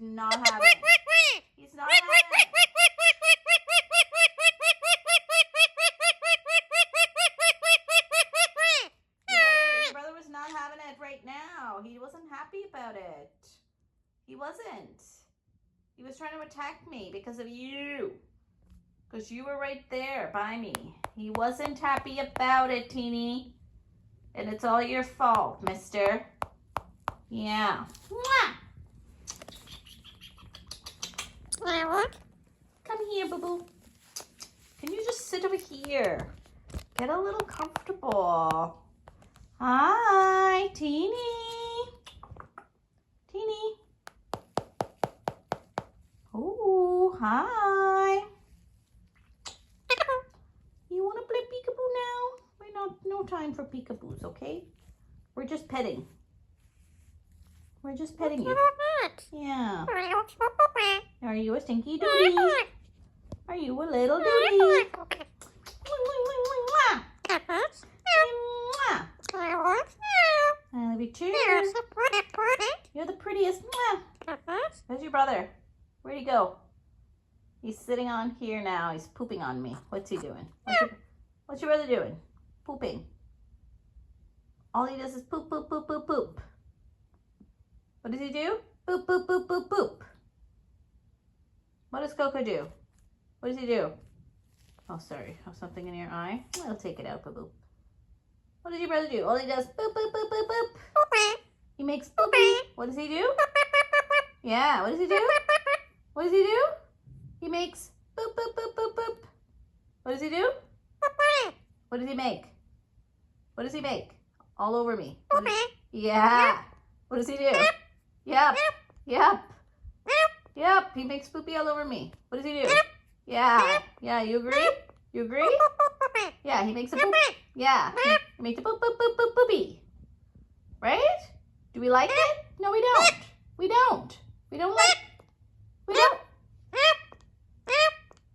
not having it. He's not having it. Your brother was not having it right now. He wasn't happy about it. He wasn't. He was trying to attack me because of you. Because you were right there by me. He wasn't happy about it, Teeny. And it's all your fault, mister. Yeah. Mwah! Come here, boo-boo. Can you just sit over here? Get a little comfortable. Hi, Teeny. Teeny. Oh, hi. You want to play peekaboo now? No time for peekaboos, okay? We're just petting. We're just petting you. Yeah. Are you a stinky doody? Are you a little doody? I love you too. You're the prettiest. Where's your brother? Where'd he go? He's sitting on here now. He's pooping on me. What's he doing? What's your brother doing? Pooping. All he does is poop, poop, poop, poop, poop. What does he do? Poop, poop, poop, poop, poop. What does Coco do? What does he do? Oh, sorry. Have something in your eye? I'll take it out, boo-boo. What does your brother do? All he does, boop, boop, boop, boop, boop. He makes poopy. What does he do? Yeah, what does he do? What does he do? He makes boop, boop, boop, boop, boop. What does he do? What does he make? What does he make? All over me. Yeah. What does he do? Yep. Yep. Yep. He makes poopy all over me. What does he do? Yeah. Yeah, you agree? You agree? Yeah, he makes a poop. Yeah. He makes a poop, poop, poop, poop, poopy. Right? Do we like it? No, we don't. We don't. We don't like We don't.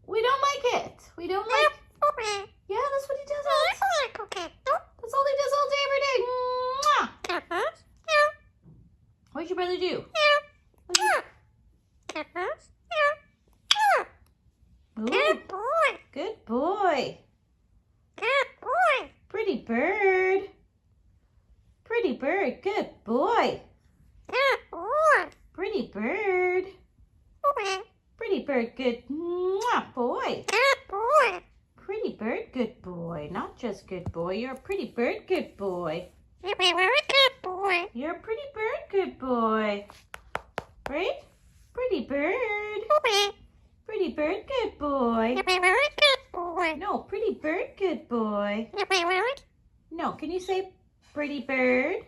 We don't like it. We don't like. Yeah, that's what he does all the time. That's all he does all day, every day. Mwah. What'd your brother do? Ooh. Good boy. Pretty bird. Pretty bird. Good boy. Pretty bird. Pretty bird. Good boy. Pretty bird. Good boy. Not just good boy. You're a pretty bird. Good boy. You're a pretty bird. Good boy. Right? Pretty bird. Pretty bird. Good boy. No, pretty bird. Good boy. No, can you say pretty bird?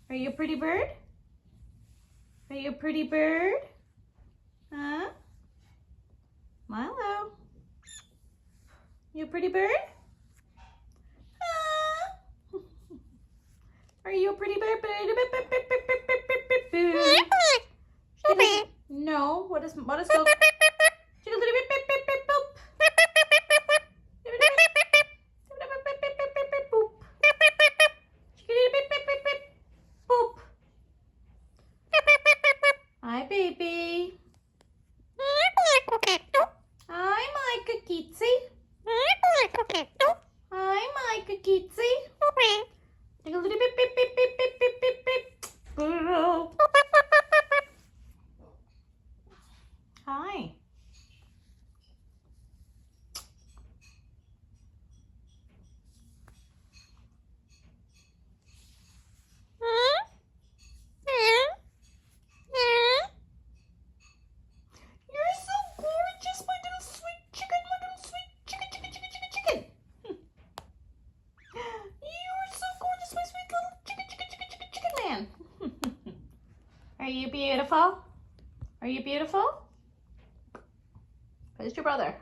Are you a pretty bird? Are you a pretty bird? Huh? Milo? You a pretty bird? Huh? Are you a pretty bird? No. What is go? Hi, baby. Hi, my cookiesy. Hi, my cookiesy. A little bit, bip, bip, bip, bip, bip, bip, bip. Hi. Are you beautiful? Are you beautiful? Where's your brother?